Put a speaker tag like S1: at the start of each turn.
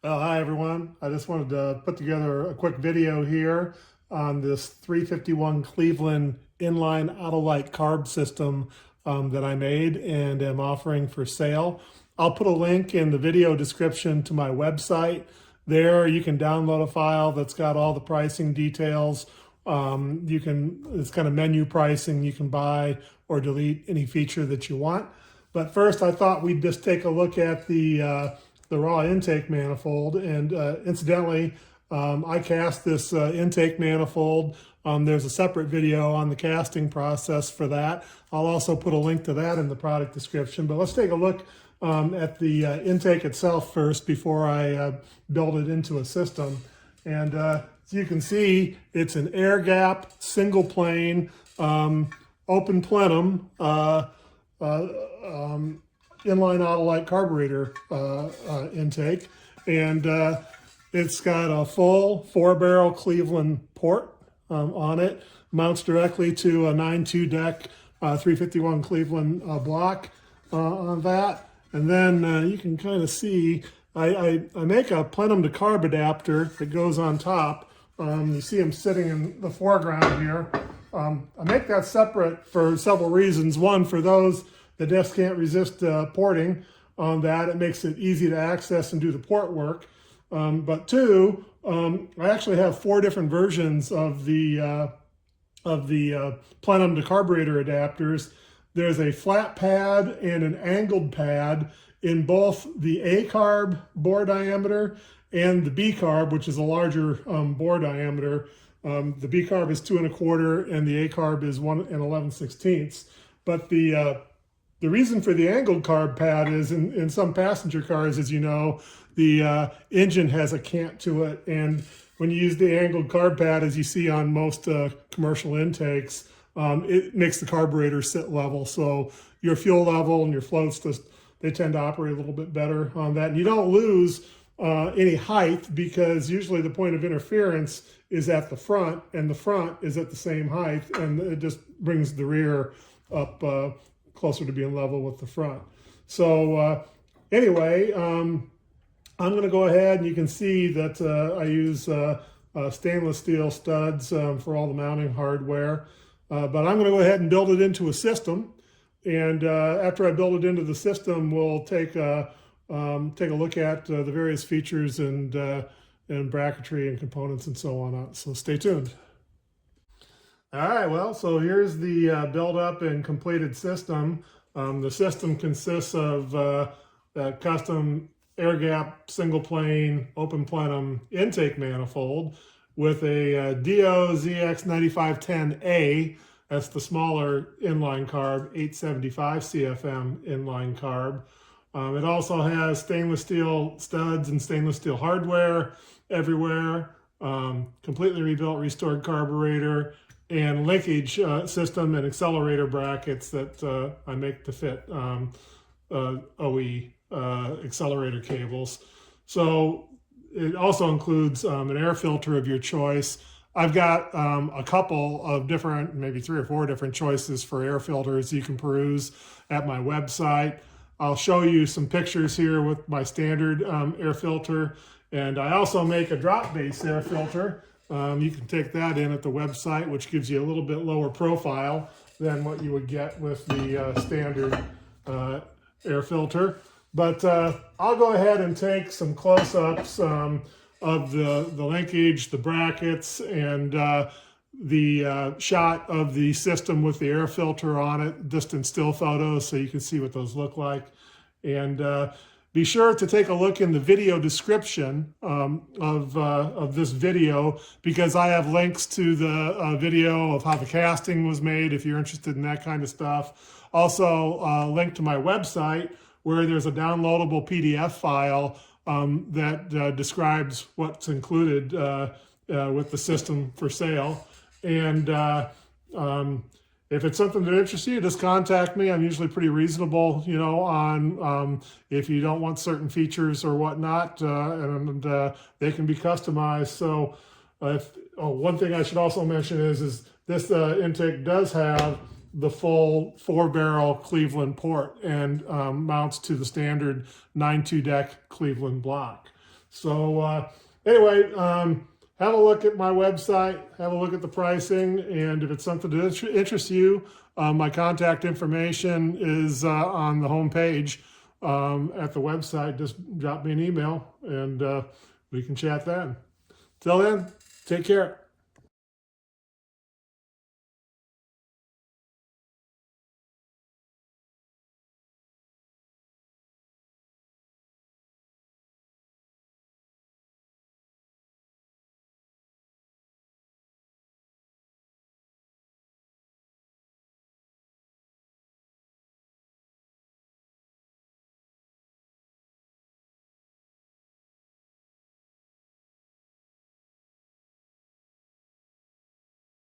S1: Well, hi everyone. I just wanted to put together a quick video here on this 351 Cleveland inline Autolite carb system that I made and am offering for sale. I'll put a link in the video description to my website. There you can download a file that's got all the pricing details. It's kind of menu pricing. You can buy or delete any feature that you want. But first I thought we'd just take a look at the raw intake manifold. And incidentally, I cast this intake manifold. There's a separate video on the casting process for that. I'll also put a link to that in the product description. But let's take a look at the intake itself first before I build it into a system. And as you can see, it's an air gap, single plane, open plenum, inline Autolite carburetor intake, and it's got a full 4-barrel Cleveland port on it. Mounts directly to a 9.2 deck 351 Cleveland block on that. And then you can kind of see I make a plenum to carb adapter that goes on top. You see them sitting in the foreground here. I make that separate for several reasons. One, for those that just can't resist porting on that, it makes it easy to access and do the port work. But two, I actually have 4 different versions of the plenum to carburetor adapters. There's a flat pad and an angled pad in both the A carb bore diameter and the B carb, which is a larger bore diameter. The B carb is 2 1/4 and the A carb is 1 11/16. But the reason for the angled carb pad is in some passenger cars, as you know, the engine has a cant to it. And when you use the angled carb pad, as you see on most commercial intakes, it makes the carburetor sit level. So your fuel level and your floats, they tend to operate a little bit better on that. And you don't lose any height, because usually the point of interference is at the front, and the front is at the same height, and it just brings the rear up closer to being level with the front. So anyway, I'm going to go ahead, and you can see that I use stainless steel studs for all the mounting hardware. But I'm going to go ahead and build it into a system. And after I build it into the system, we'll take a look at the various features and bracketry and components and so on. So stay tuned. All right, well, so here's the build-up and completed system. The system consists of a custom air gap, single plane, open plenum intake manifold with a DO ZX9510A. That's the smaller inline carb, 875 CFM inline carb. It also has stainless steel studs and stainless steel hardware everywhere, completely rebuilt, restored carburetor, and linkage system and accelerator brackets that I make to fit OE accelerator cables. So it also includes an air filter of your choice. I've got a couple of different, maybe 3 or 4 different choices for air filters you can peruse at my website. I'll show you some pictures here with my standard air filter. And I also make a drop base air filter. You can take that in at the website, which gives you a little bit lower profile than what you would get with the standard air filter. But I'll go ahead and take some close-ups of the linkage, the brackets, and the shot of the system with the air filter on it, distant still photos, so you can see what those look like. And be sure to take a look in the video description of this video, because I have links to the video of how the casting was made if you're interested in that kind of stuff. Also, a link to my website where there's a downloadable PDF file that describes what's included with the system for sale. And if it's something that interests you, just contact me. I'm usually pretty reasonable, you know, on if you don't want certain features or whatnot, and they can be customized. So one thing I should also mention is this intake does have the full 4-barrel Cleveland port and mounts to the standard 9.2 deck Cleveland block. So anyway, have a look at my website, have a look at the pricing, and if it's something that interests you, my contact information is on the home page at the website. Just drop me an email and we can chat then. Till then, take care.